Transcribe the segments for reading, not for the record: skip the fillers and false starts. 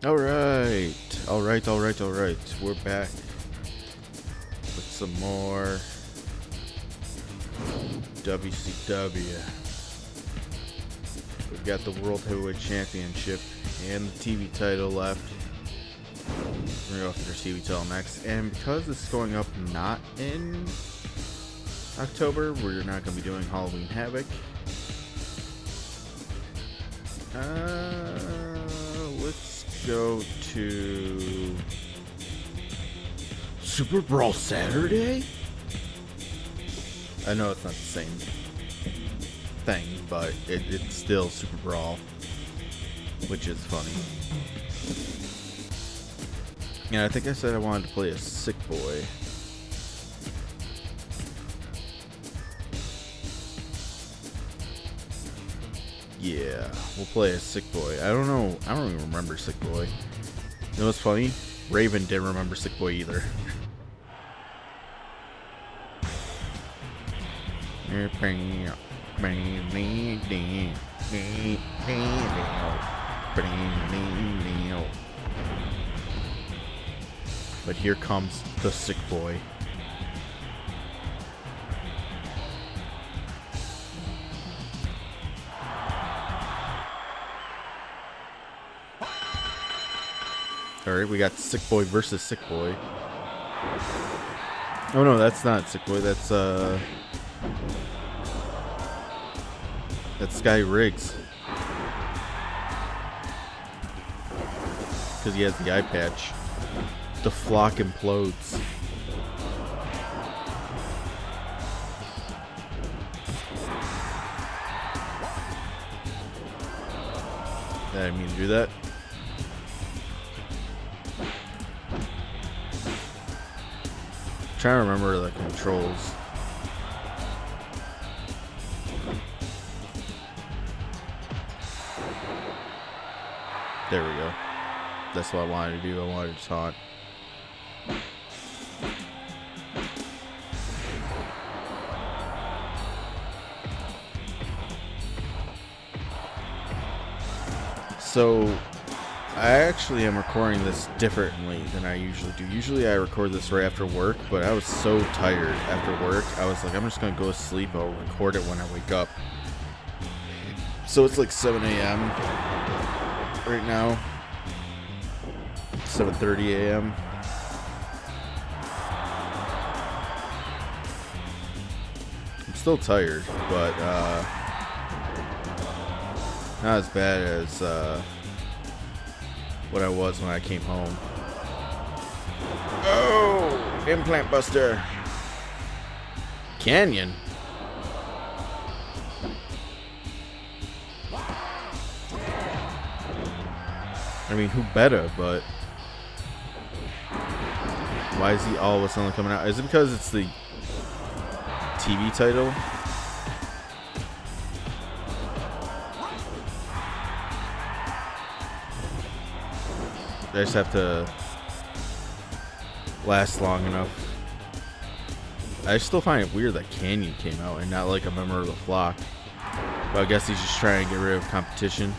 Alright. We're back with some more WcW. We've got the World Heavyweight Championship and the TV title left. We're gonna go after the TV title next. And because this is going up not in October, we're not gonna be doing Halloween Havoc. Let's go to Super Brawl Saturday? I know it's not the same thing, but it's still Super Brawl, which is funny. Yeah, I think I said I wanted to play a Sick Boy. Yeah, we'll play a Sick Boy. I don't even remember Sick Boy. You know what's funny? Raven didn't remember Sick Boy either. But here comes the Sick Boy. Alright, we got Sick Boy versus Sick Boy. Oh no, that's not Sick Boy, that's Sky Riggs. Because he has the eye patch. The flock implodes. I didn't mean to do that. Trying to remember the controls. There we go. That's what I wanted to do. I wanted to taunt. So I actually am recording this differently than I usually do. Usually I record this right after work, but I was so tired after work. I was like, I'm just going to go to sleep. I'll record it when I wake up. So it's like 7 a.m. right now. 7:30 a.m. I'm still tired, but not as bad as what I was when I came home. Oh, implant buster. Canyon. I mean, who better, but why is he all of a sudden coming out? Is it because it's the TV title? I just have to last long enough. I still find it weird that Canyon came out and not like a member of the flock. But I guess he's just trying to get rid of competition.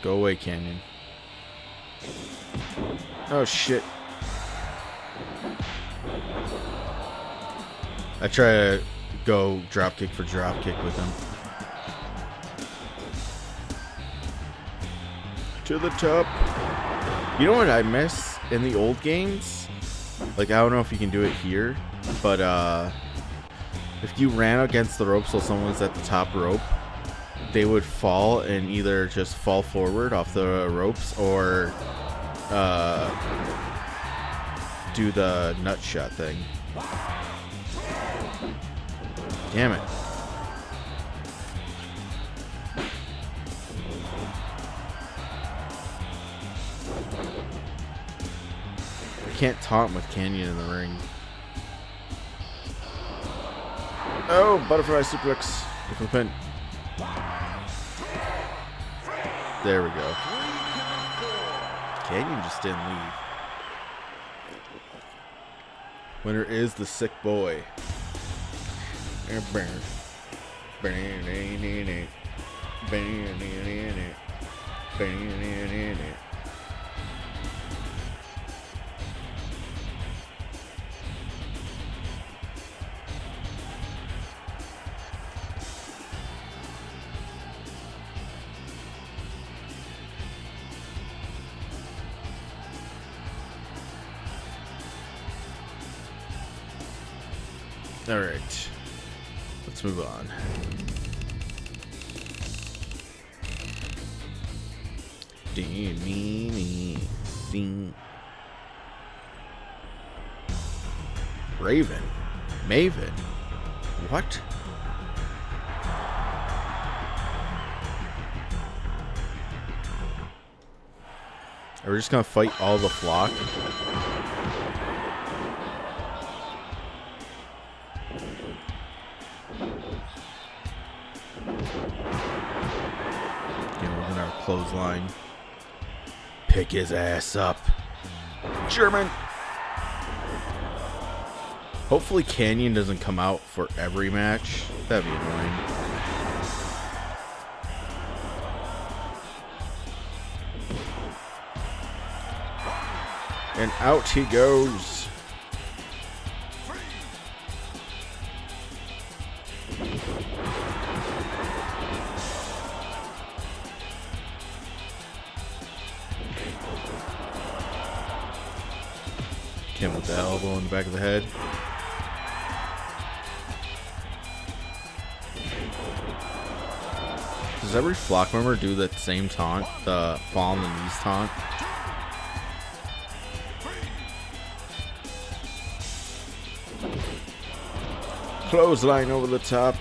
Go away, Canyon. Oh shit. I try to go dropkick for dropkick with him. To the top. You know what I miss in the old games? Like, I don't know if you can do it here, but if you ran against the ropes while someone's at the top rope, they would fall and either just fall forward off the ropes or do the nut shot thing. Damn it. I can't taunt with Canyon in the ring. Oh, butterfly suplex. Go for the pin. There we go. Canyon just didn't leave. Winner is the sick boy. All right, let's move on. Raven, Maven, what? Are we just gonna fight all the flock? Within our clothesline. Pick his ass up. German! Hopefully Canyon doesn't come out for every match. That'd be annoying. And out he goes. Kim with the elbow in the back of the head. Does every flock member do that same taunt? The fall on the knees taunt? Clothesline over the top.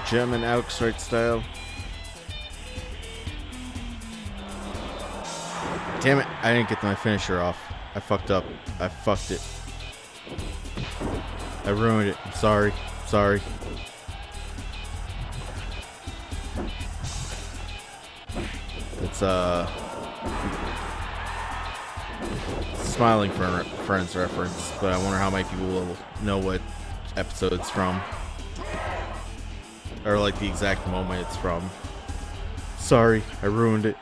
German Alex Wright style. Damn it, I didn't get my finisher off. I fucked up. I fucked it. I ruined it. I'm sorry. Sorry. It's Smiling Friends reference, but I wonder how many people will know what episode it's from. Or like the exact moment it's from. Sorry, I ruined it.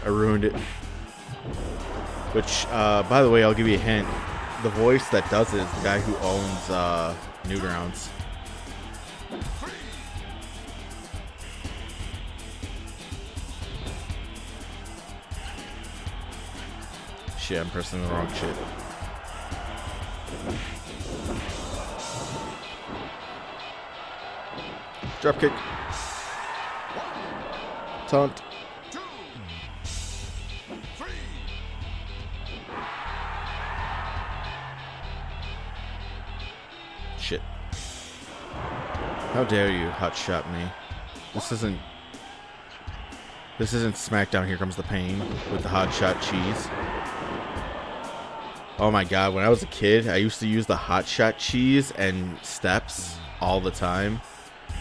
I ruined it. Which, by the way, I'll give you a hint. The voice that does it is the guy who owns Newgrounds. Shit, I'm pressing the wrong shit. Dropkick. Taunt. Shit. How dare you hot shot me? This isn't SmackDown Here Comes the Pain with the hot shot cheese. Oh my god, when I was a kid, I used to use the hot shot cheese and steps all the time.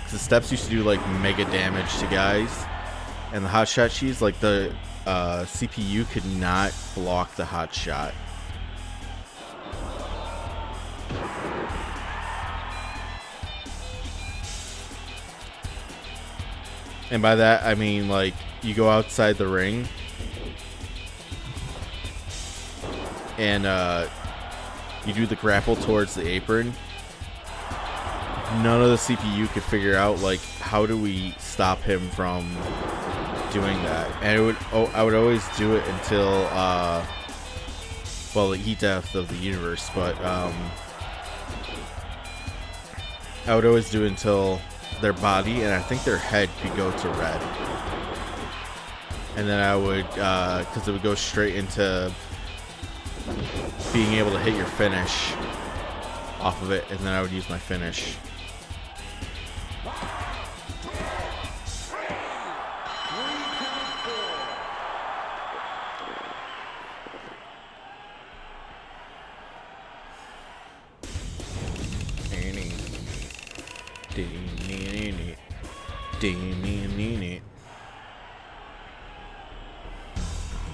The steps used to do like mega damage to guys, and the hot shot cheese, like the CPU could not block the hot shot. And by that I mean like you go outside the ring and you do the grapple towards the apron. None of the CPU could figure out like how do we stop him from doing that, and I would always do it until well, the heat death of the universe, but I would always do it until their body and I think their head could go to red, and then I would because it would go straight into being able to hit your finish off of it, and then I would use my finish. Neat.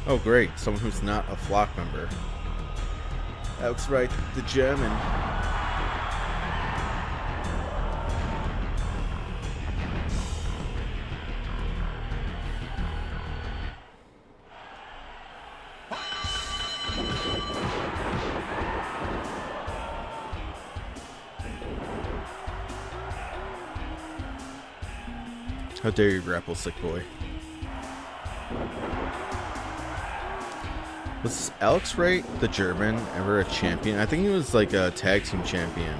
Oh, great. Someone who's not a flock member. Alex Wright, the German. How dare you grapple, sick boy. Was Alex Wright, the German, ever a champion? I think he was like a tag team champion.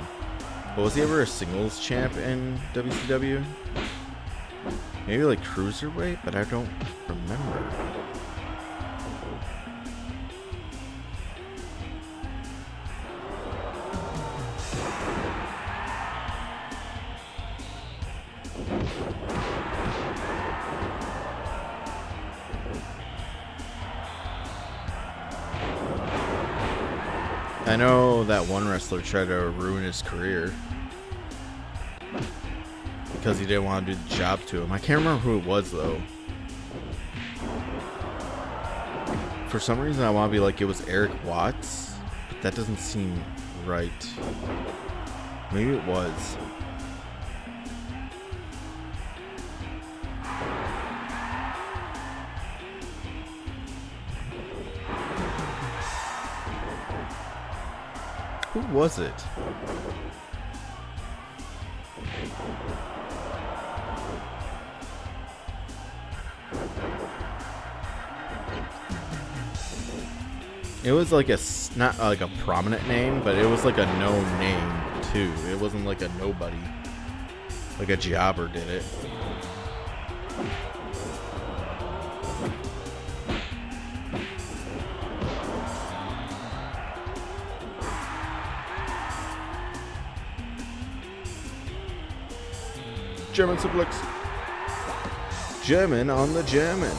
But was he ever a singles champ in WCW? Maybe like cruiserweight, but I don't remember. I know that one wrestler tried to ruin his career because he didn't want to do the job to him. I can't remember who it was though. For some reason I want to be like it was Eric Watts, but that doesn't seem right. Maybe it was. Who was it? It was like not like a prominent name, but it was like a known name too. It wasn't like a nobody. Like a jobber did it. German suplex. German on the German.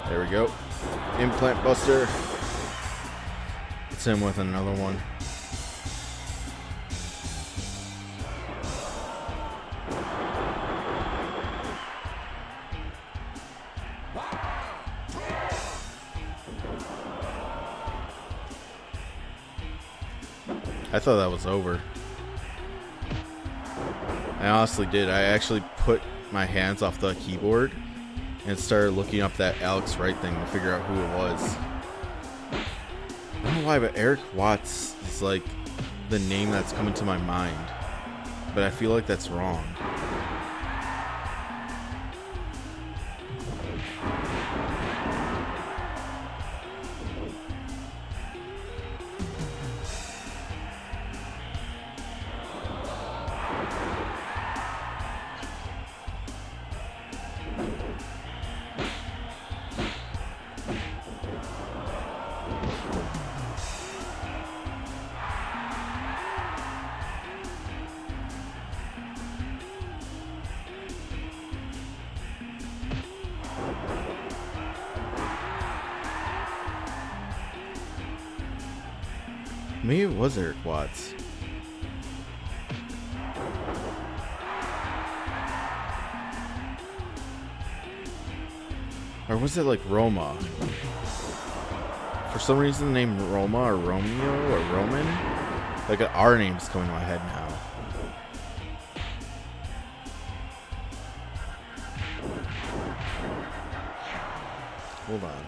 There we go. Implant buster. It's him with another one. I thought that was over. I honestly did. I actually put my hands off the keyboard and started looking up that Alex Wright thing to figure out who it was. I don't know why, but Eric Watts is like the name that's coming to my mind. But I feel like that's wrong. Maybe it was Eric Watts. Or was it like Roma? For some reason the name Roma or Romeo or Roman? Like our name's coming to my head now. Hold on.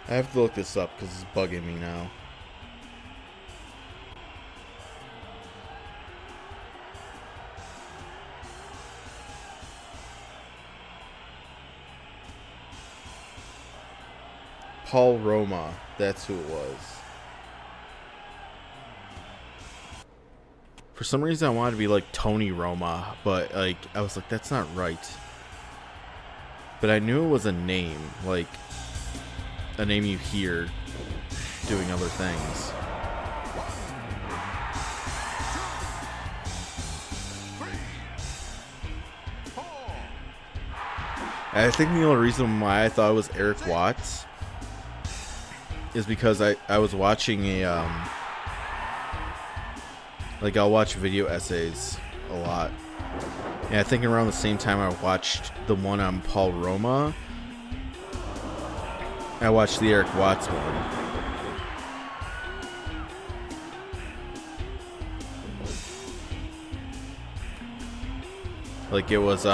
I have to look this up because it's bugging me now. Paul Roma, that's who it was. For some reason, I wanted to be like Tony Roma, but like I was like, that's not right. But I knew it was a name, like a name you hear doing other things. And I think the only reason why I thought it was Eric Watts is because I was watching a like I'll watch video essays a lot, and I think around the same time I watched the one on Paul Roma, I watched the Eric Watts one. Like it was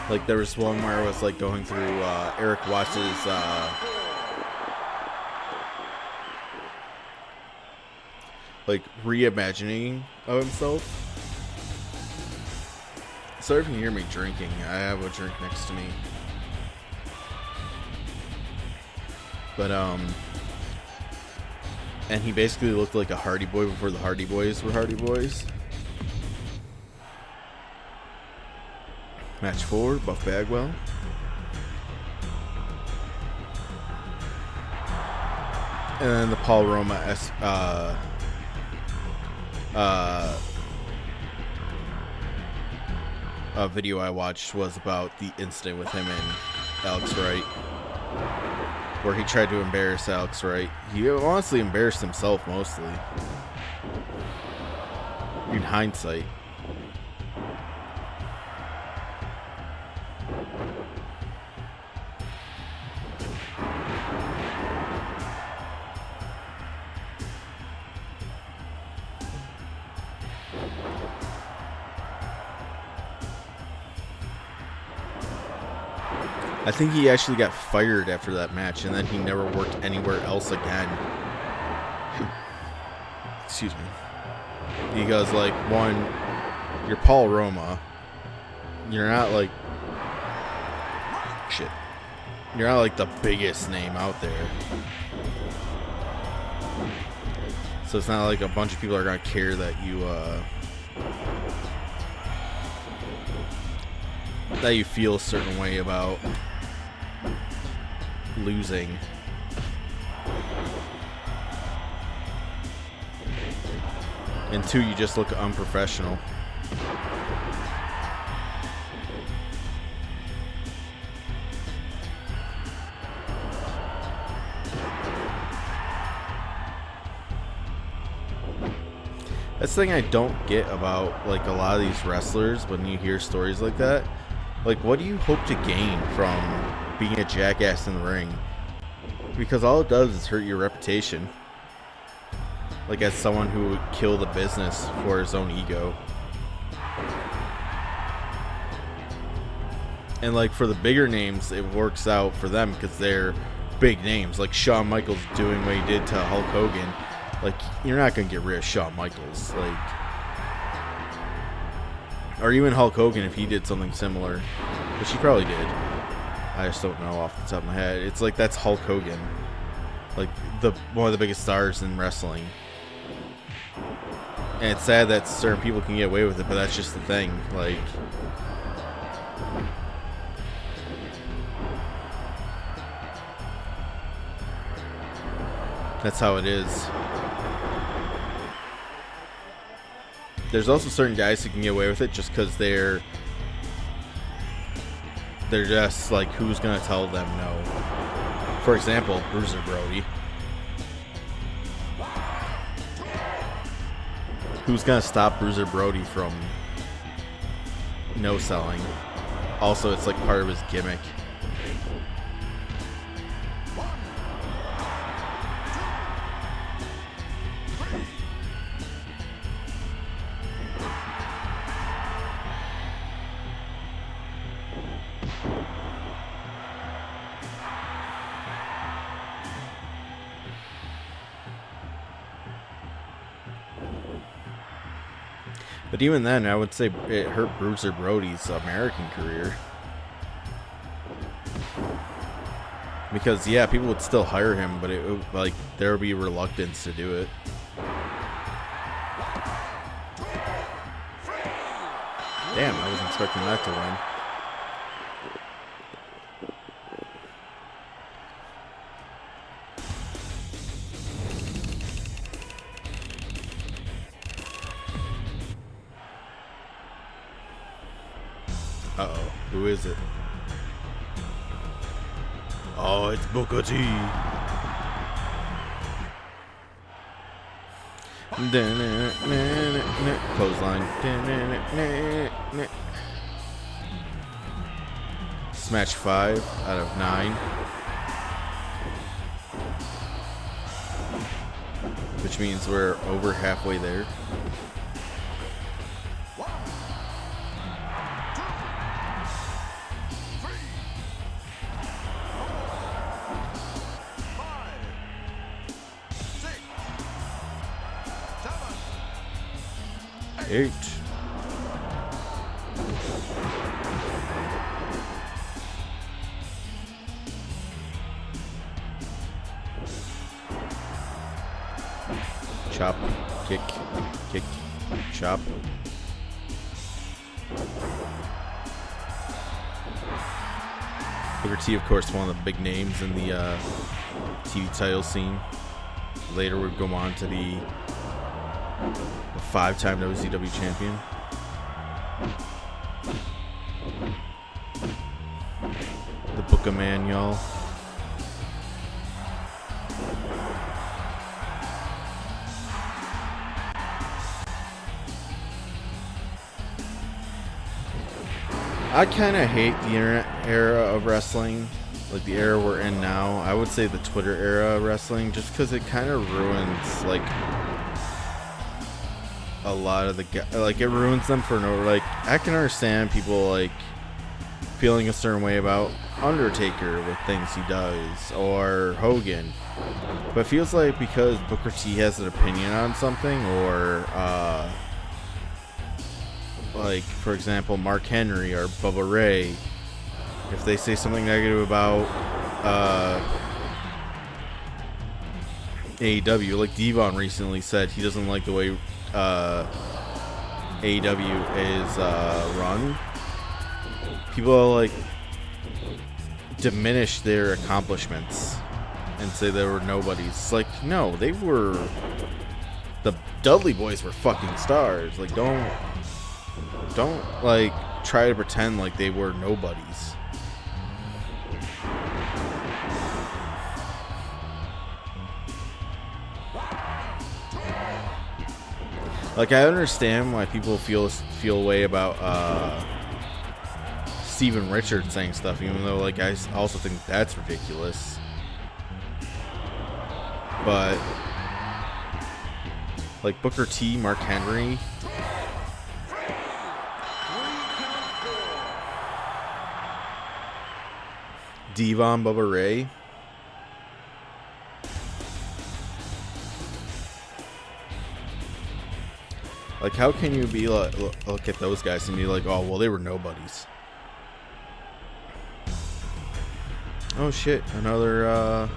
like there was one where I was like going through Eric Watts's like reimagining of himself. Sorry if you hear me drinking. I have a drink next to me. But and he basically looked like a Hardy Boy before the Hardy Boys were Hardy Boys. Match 4, Buff Bagwell. And then the Paul Roma video I watched was about the incident with him and Alex Wright, where he tried to embarrass Alex Wright. He honestly embarrassed himself mostly, in hindsight. I think he actually got fired after that match, and then he never worked anywhere else again. Excuse me. He goes like, one, you're Paul Roma. You're not like... Shit. You're not like the biggest name out there. So it's not like a bunch of people are going to care that you feel a certain way about losing. And two, you just look unprofessional. That's the thing I don't get about like a lot of these wrestlers when you hear stories like that. Like, what do you hope to gain from being a jackass in the ring? Because all it does is hurt your reputation. Like, as someone who would kill the business for his own ego. And, like, for the bigger names, it works out for them because they're big names. Like, Shawn Michaels doing what he did to Hulk Hogan. Like, you're not going to get rid of Shawn Michaels. Like... Or even Hulk Hogan if he did something similar. Which he probably did. I just don't know off the top of my head. It's like, that's Hulk Hogan. Like, one of the biggest stars in wrestling. And it's sad that certain people can get away with it, but that's just the thing. Like... That's how it is. There's also certain guys who can get away with it just because they're just like, who's gonna tell them no? For example, Bruiser Brody. Who's gonna stop Bruiser Brody from no selling? Also, it's like part of his gimmick. But even then, I would say it hurt Bruiser Brody's American career. Because yeah, people would still hire him, but like there would be reluctance to do it. Damn, I wasn't expecting that to win. Uh-oh, who is it? Oh, it's Booker T. Clothesline. Smash 5 out of 9. Which means we're over halfway there. Eight. Chop, kick, chop. Booker T, of course, one of the big names in the TV title scene. Later, we'd go on to the 5-time WcW champion. The Book of Man, y'all. I kind of hate the internet era of wrestling, like the era we're in now. I would say the Twitter era of wrestling, just because it kind of ruins, like, a lot of the, like, it ruins them for no, like, I can understand people, like, feeling a certain way about Undertaker with things he does, or Hogan, but it feels like because Booker T has an opinion on something, or, like, for example, Mark Henry or Bubba Ray, if they say something negative about AEW, like Devon recently said he doesn't like the way AEW is run, people like diminish their accomplishments and say they were nobodies. It's like, no, they were, the Dudley Boys were fucking stars. Like, don't like try to pretend like they were nobodies. Like, I understand why people feel a way about Steven Richards saying stuff, even though, like, I also think that's ridiculous. But like Booker T, Mark Henry, Devon, Bubba Ray. Like, how can you be like, look at those guys and be like, oh, well, they were nobodies. Oh shit, another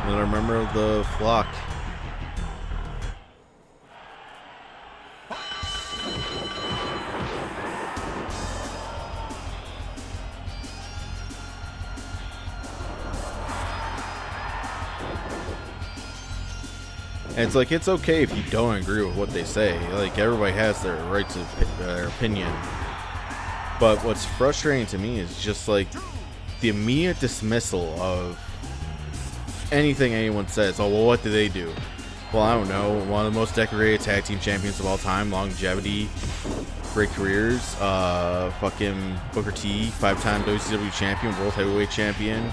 member of the flock. And it's like, it's okay if you don't agree with what they say. Like, everybody has their right to their opinion. But what's frustrating to me is just like the immediate dismissal of anything anyone says. Oh, well, what do they do? Well, I don't know. One of the most decorated tag team champions of all time, longevity, great careers. Fucking Booker T, 5-time WCW champion, world heavyweight champion,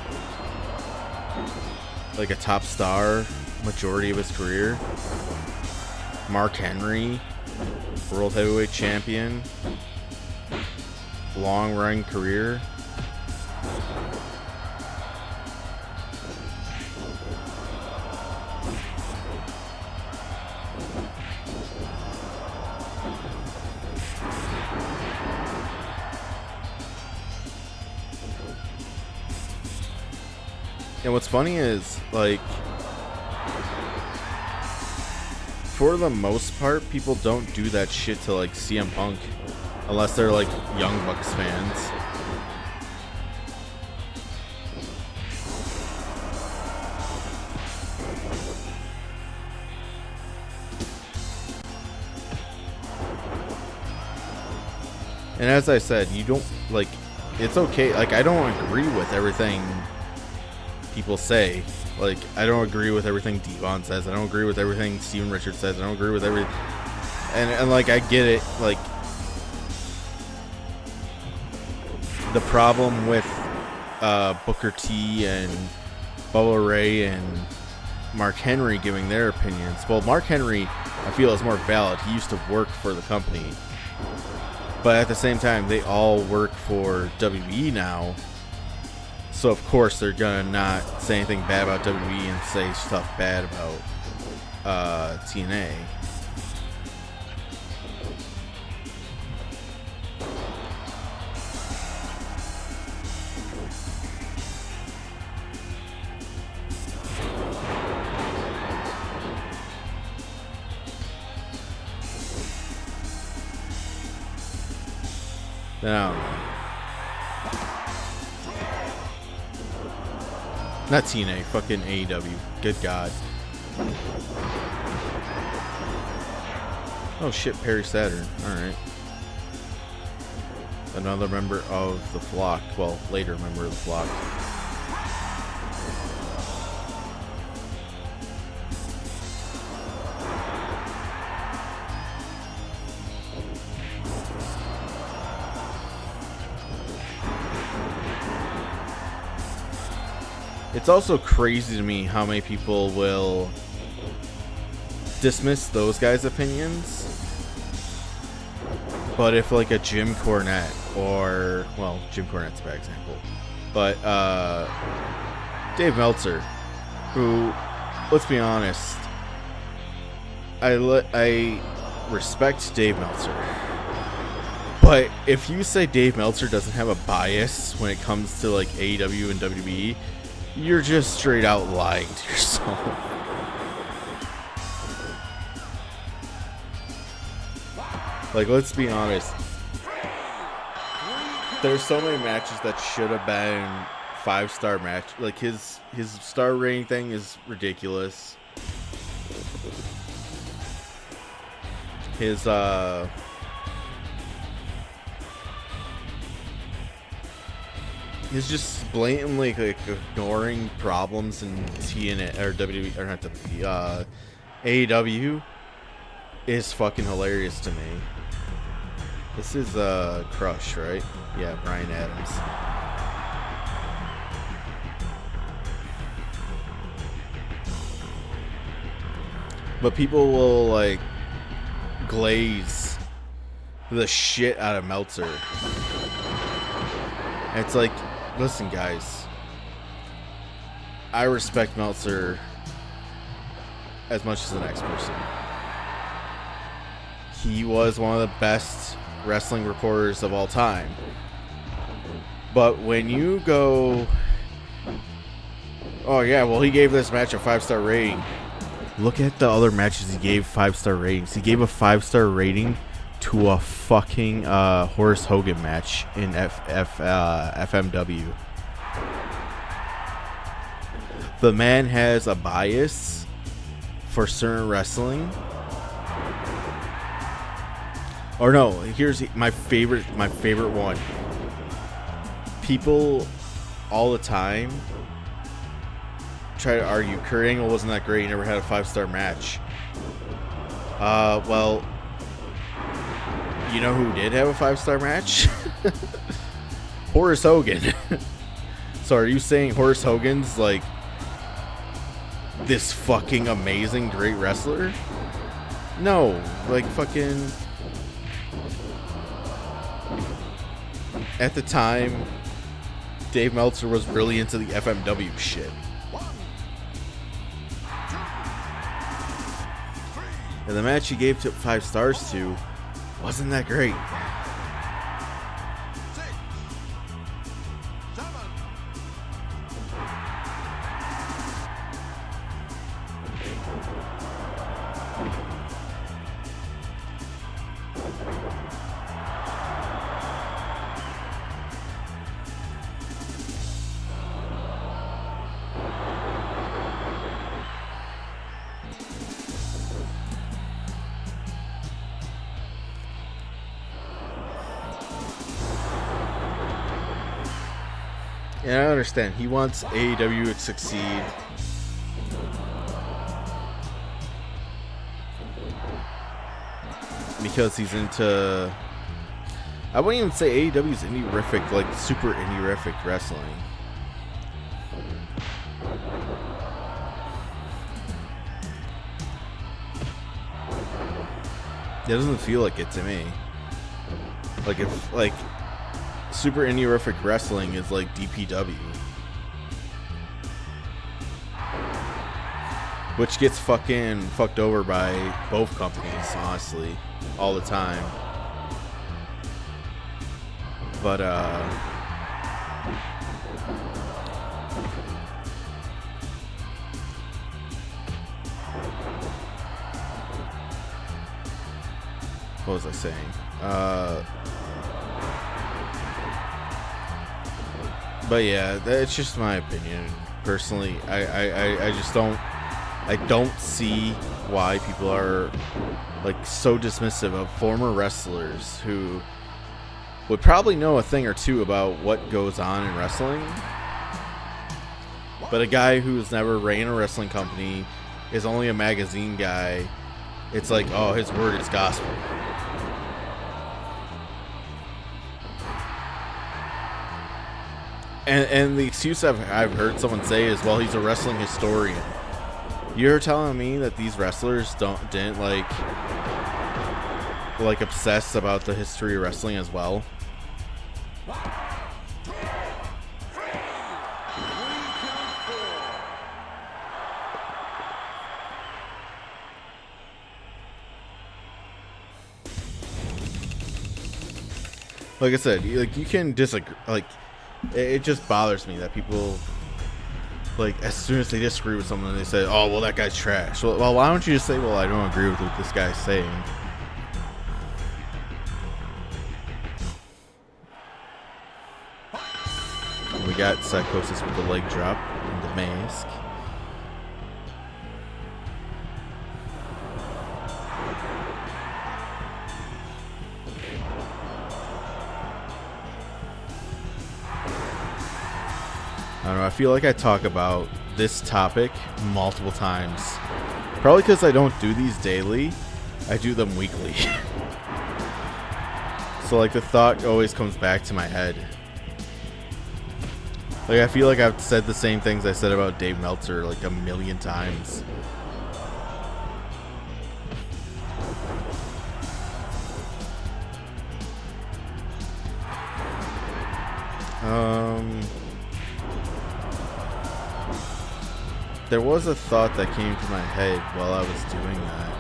like a top star majority of his career. Mark Henry, world heavyweight champion, long running career. And what's funny is, like, for the most part, people don't do that shit to, like, CM Punk. Unless they're, like, Young Bucks fans. And as I said, you don't, like, it's okay. Like, I don't agree with everything people say. Like, I don't agree with everything Devon says. I don't agree with everything Steven Richards says. I don't agree with everything. And like, I get it. Like, the problem with Booker T and Bubba Ray and Mark Henry giving their opinions. Well, Mark Henry, I feel, is more valid. He used to work for the company. But at the same time, they all work for WWE now. So, of course, they're going to not say anything bad about WWE and say stuff bad about TNA. Then I don't know. Not TNA, fucking AEW. Good God. Oh shit, Perry Saturn. Alright. Another member of the flock. Well, later member of the flock. It's also crazy to me how many people will dismiss those guys' opinions. But if like a Jim Cornette or, well, Jim Cornette's a bad example, but Dave Meltzer, who, let's be honest, I respect Dave Meltzer. But if you say Dave Meltzer doesn't have a bias when it comes to like AEW and WWE, you're just straight out lying to yourself. Like, let's be honest. There's so many matches that should have been 5-star match. Like, his star rating thing is ridiculous. His he's just blatantly like ignoring problems in TNA or WWE or not WWE, AEW is fucking hilarious to me. This is Crush, right? Yeah, Bryan Adams. But people will like glaze the shit out of Meltzer. And it's like, listen, guys, I respect Meltzer as much as the next person. He was one of the best wrestling reporters of all time. But when you go, oh yeah, well, he gave this match a 5-star rating. Look at the other matches he gave 5-star ratings. He gave a 5-star rating to a fucking Horace Hogan match in FMW. The man has a bias for certain wrestling. Or no, here's my favorite one. People all the time try to argue Kurt Angle wasn't that great. He never had a 5-star match. Well, you know who did have a 5-star match? Horace Hogan. So are you saying Horace Hogan's like this fucking amazing great wrestler? No, like fucking at the time Dave Meltzer was really into the FMW shit. And the match he gave 5 stars to wasn't that great. And I understand he wants AEW to succeed. Because he's into, I wouldn't even say AEW is indie-rific, like super indie-rific wrestling. It doesn't feel like it to me. Like if like super indie-rific wrestling is like DPW, which gets fucking fucked over by both companies, honestly, all the time. But what was I saying? But yeah, that's just my opinion. Personally, I just don't see why people are like so dismissive of former wrestlers who would probably know a thing or two about what goes on in wrestling. But a guy who's never ran a wrestling company, is only a magazine guy, it's like, oh, his word is gospel. And the excuse I've heard someone say is, well, he's a wrestling historian. You're telling me that these wrestlers didn't like obsess about the history of wrestling as well? Like I said, like you can disagree. Like it just bothers me that people, like, as soon as they disagree with someone, they say, "Oh, well, that guy's trash." Well, why don't you just say, "Well, I don't agree with what this guy's saying"? We got Psychosis with the leg drop and the mask. I don't know, I feel like I talk about this topic multiple times. Probably because I don't do these daily. I do them weekly. So like the thought always comes back to my head. Like I feel like I've said the same things I said about Dave Meltzer like a million times. There was a thought that came to my head while I was doing that,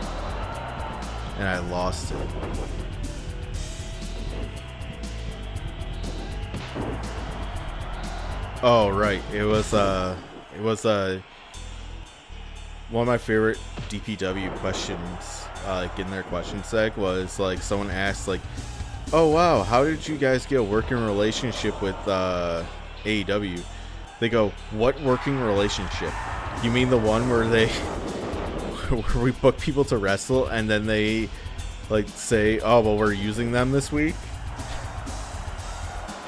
and I lost it. Oh right, it was one of my favorite DPW questions, like in their question seg, was like someone asked like, "Oh wow, how did you guys get a working relationship with AEW?" They go, "What working relationship? You mean the one where where we book people to wrestle and then they like say, oh well, we're using them this week,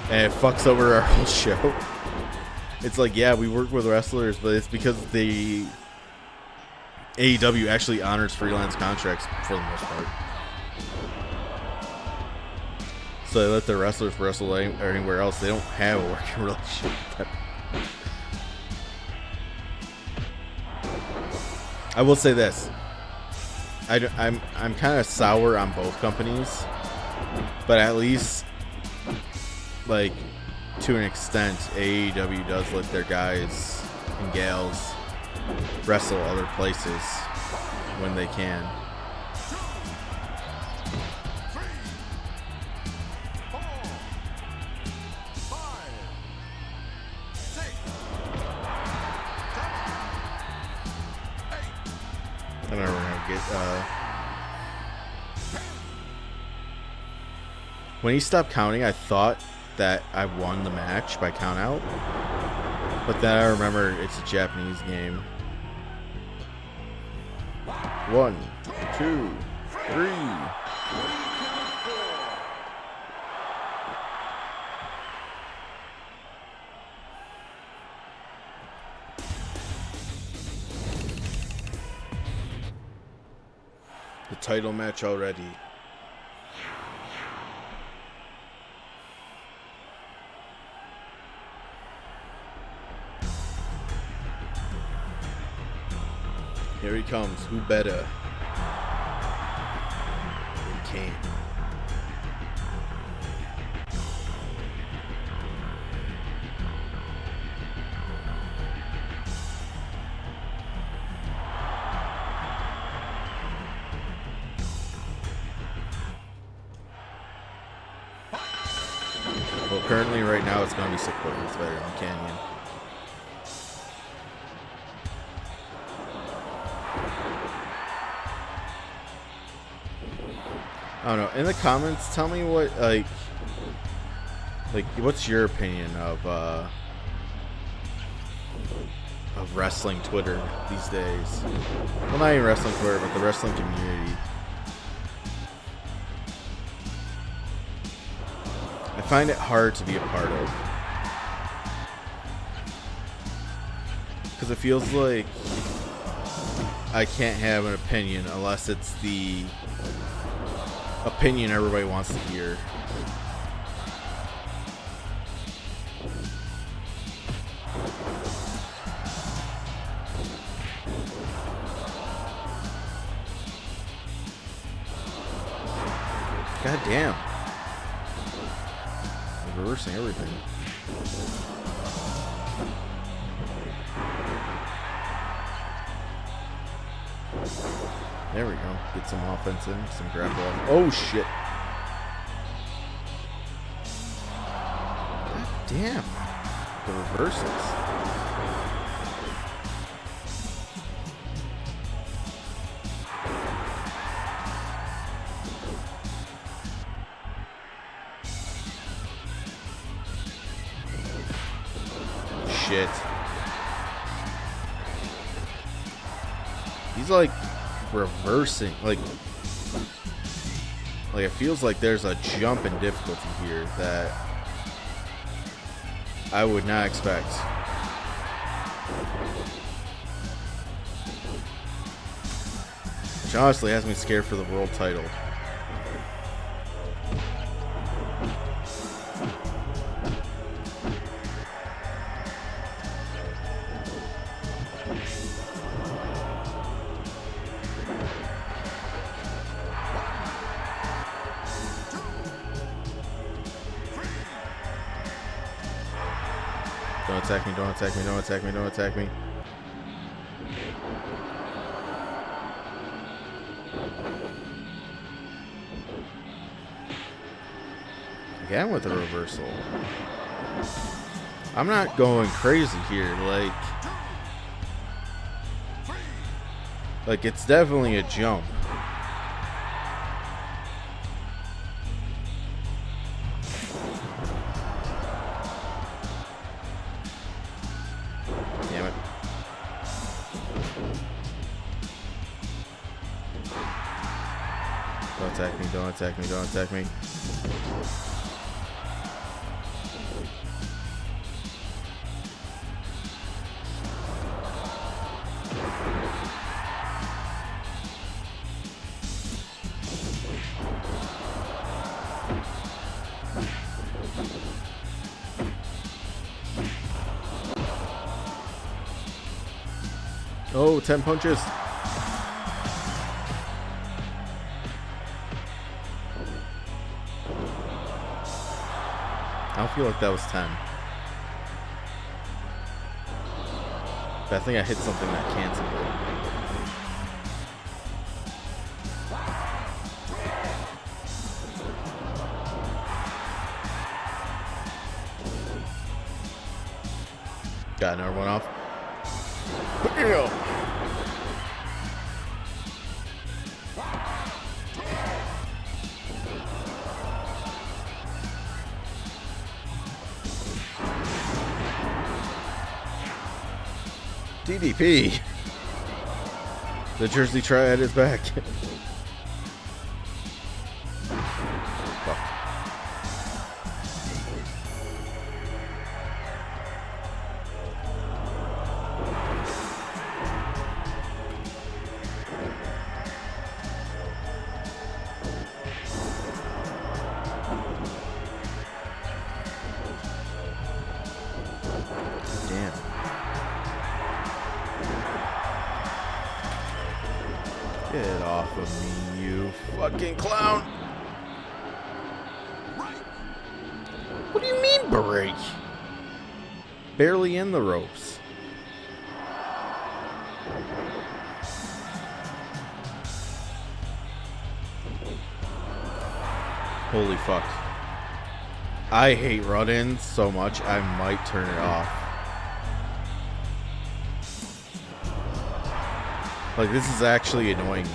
and it fucks over our whole show?" It's like, yeah, we work with wrestlers, but it's because the AEW actually honors freelance contracts for the most part. So they let their wrestlers wrestle anywhere else. They don't have a working relationship with them. I will say this. I'm kind of sour on both companies, but at least, like, to an extent, AEW does let their guys and gals wrestle other places when they can. I don't know, we're gonna get when he stopped counting, I thought that I won the match by count out, but then I remember it's a Japanese game. 1, 2, 3. The title match already. Here he comes. Who better than Kane? Well, currently, right now, it's going to be Sick Boy. It's better than Canyon. I don't know. In the comments, tell me what, like, what's your opinion of wrestling Twitter these days? Well, not even wrestling Twitter, but the wrestling community. I find it hard to be a part of. Because it feels like I can't have an opinion unless it's the opinion everybody wants to hear. God damn. I'm reversing everything. There we go. Get some offense in, some grapple off. Oh shit. God damn. The reversals. Shit. He's like reversing, like it feels like there's a jump in difficulty here that I would not expect. Which honestly has me scared for the world title. Don't attack me, don't attack me, don't attack me, don't attack me. Again with a reversal. I'm not going crazy here, like it's definitely a jump. Damn it. Don't attack me, don't attack me, don't attack me. Oh, 10 punches. I don't feel like that was 10. But I think I hit something that canceled it. Got another one off. Bam! DDP. The Jersey Triad is back. Fuck. Get off of me, you fucking clown! What do you mean break? Barely in the ropes. Holy fuck. I hate run-ins so much, I might turn it off. Like, this is actually annoying me.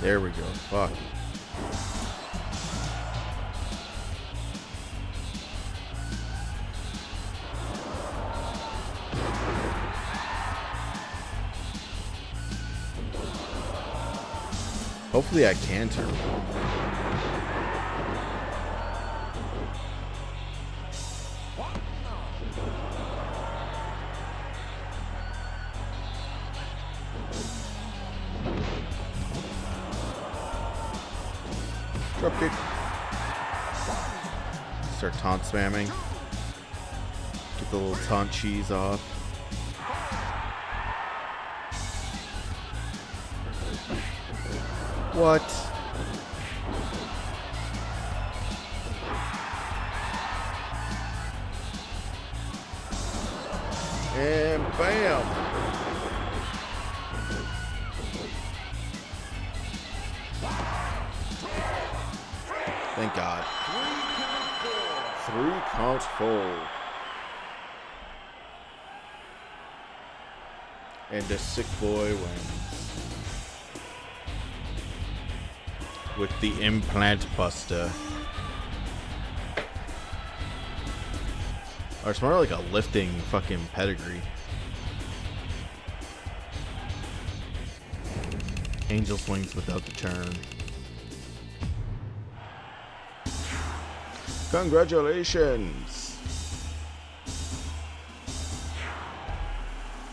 There we go. Fuck. Hopefully I can turn it off. Drop kick. Start taunt spamming. Get the little taunt cheese off. What? And bam! Thank God. 3 count full. And the sick boy wins. With the implant buster. Or it's more like a lifting fucking pedigree. Angel swings without the turn. Congratulations!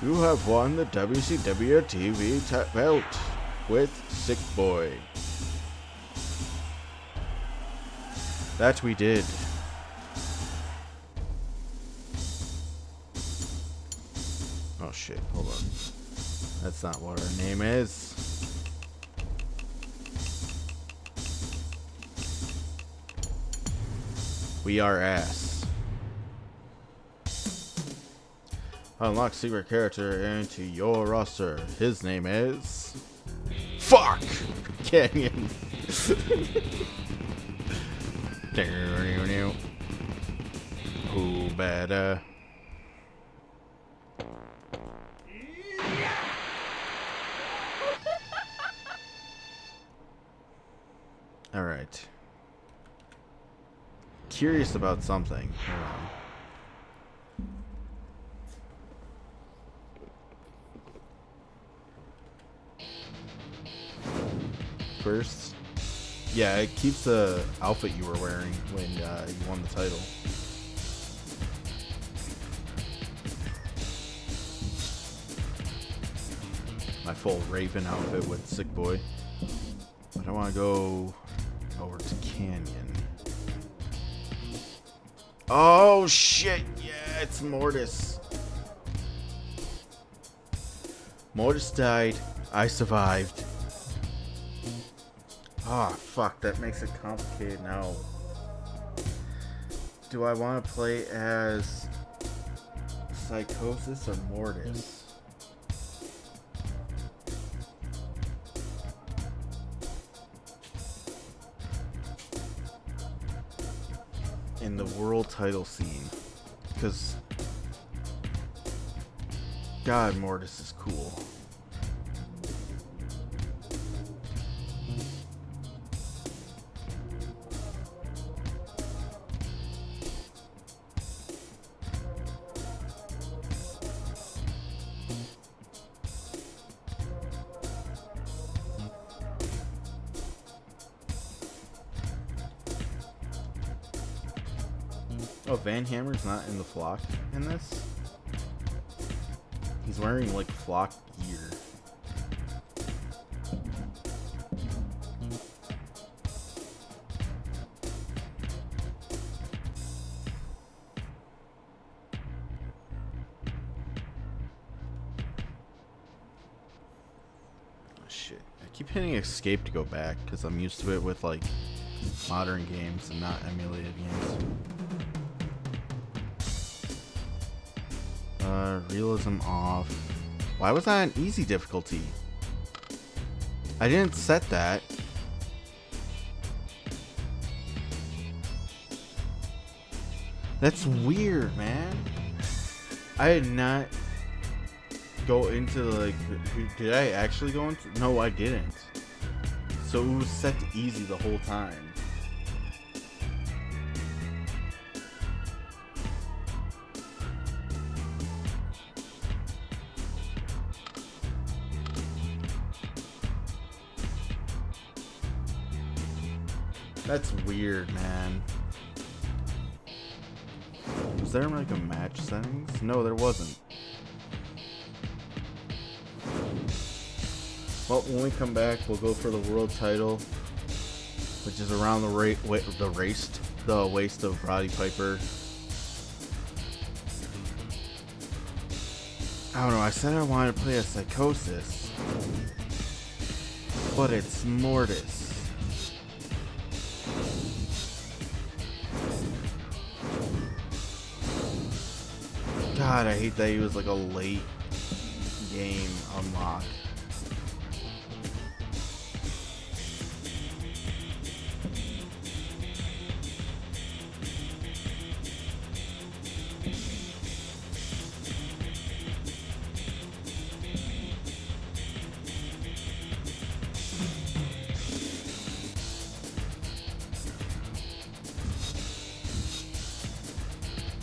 You have won the WcW TV belt with Sick Boy. That we did. Oh shit, hold on. That's not what our name is. We are ass. Unlock secret character into your roster. His name is... Fuck! Canyon. Who better? Alright. Curious about something. Hold on. First, yeah, it keeps the outfit you were wearing when you won the title. My full Raven outfit with Sick Boy. But I want to go over to Canyon. Oh shit! Yeah, it's Mortis. Mortis died. I survived. Ah, oh, fuck, that makes it complicated now. Do I want to play as Psychosis or Mortis? In the world title scene. Because God, Mortis is cool. Oh, Van Hammer's not in the flock in this? He's wearing like flock gear. Shit. I keep hitting escape to go back because I'm used to it with like modern games and not emulated games. Realism off. Why was that an easy difficulty? I didn't set that. That's weird, man. I did not go into like. Did I actually go into? No, I didn't. So it was set to easy the whole time. That's weird, man. Was there like a match settings? No, there wasn't. Well, when we come back, we'll go for the world title, which is around the waist of Roddy Piper. I don't know. I said I wanted to play a Psychosis, but it's Mortis. God, I hate that he was like a late game unlock.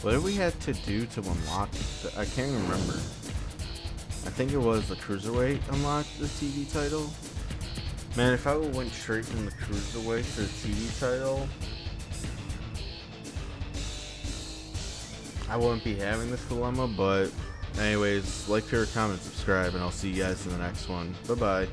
What did we have to do to unlock it? I can't even remember. I think it was the Cruiserweight unlocked the TV title. Man, if I went straight from the Cruiserweight to the TV title, I wouldn't be having this dilemma, but anyways, like, favorite, comment, subscribe, and I'll see you guys in the next one. Bye-bye.